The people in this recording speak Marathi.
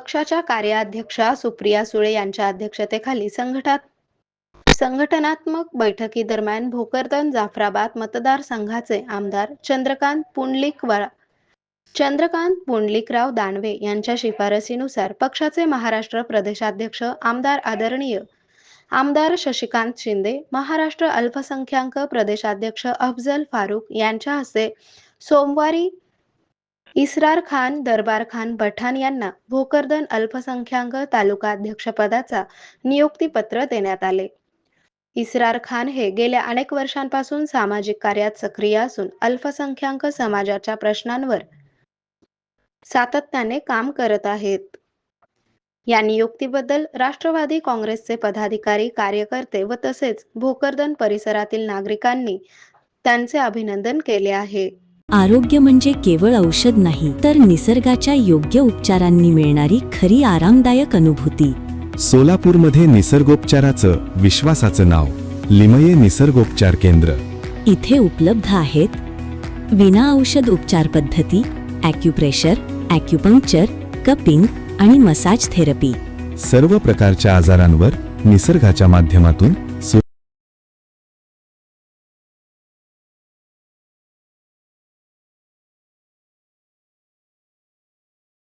पक्षाच्या कार्याध्यक्षा सुप्रिया सुळे यांच्या अध्यक्षतेखाली संघटनात्मक बैठकीदरम्यान भोकरदन जाफराबाद मतदारसंघाचे आमदार चंद्रकांत पुंडलिकराव दानवे यांच्या शिफारसीनुसार पक्षाचे महाराष्ट्र प्रदेशाध्यक्ष आदरणीय आमदार शशिकांत शिंदे, महाराष्ट्र अल्पसंख्याक प्रदेशाध्यक्ष अफजल फारुक यांच्या हस्ते सोमवारी इसरार खान दरबार खान पठाण यांना भोकरदन अल्पसंख्याक तालुकाध्यक्षपदाचा नियुक्तीपत्र देण्यात आले. इसरार खान हे गेल्या अनेक वर्षांपासून सामाजिक कार्यात सक्रिय असून अल्पसंख्याक समाजाच्या प्रश्नांवर सातत्याने काम करत आहेत. या नियुक्तीबद्दल राष्ट्रवादी काँग्रेसचे पदाधिकारी, कार्यकर्ते व तसेच भोकरदन परिसरातील नागरिकांनी त्यांचे अभिनंदन केले आहे. आरोग्य म्हणजे केवळ औषध नाही, तर निसर्गाच्या योग्य उपचारांनी मिळणारी खरी आरामदायक अनुभूती. सोलापूरमध्ये निसर्गोपचाराचं विश्वासाचं नाव लिमये निसर्गोपचार केंद्र. इथे उपलब्ध आहेत विना औषध उपचार पद्धती, ॲक्युप्रेशर, ॲक्युपंक्चर, कपिंग आणि मसाज थेरपी. सर्व प्रकारच्या आजारांवर निसर्गाच्या माध्यमातून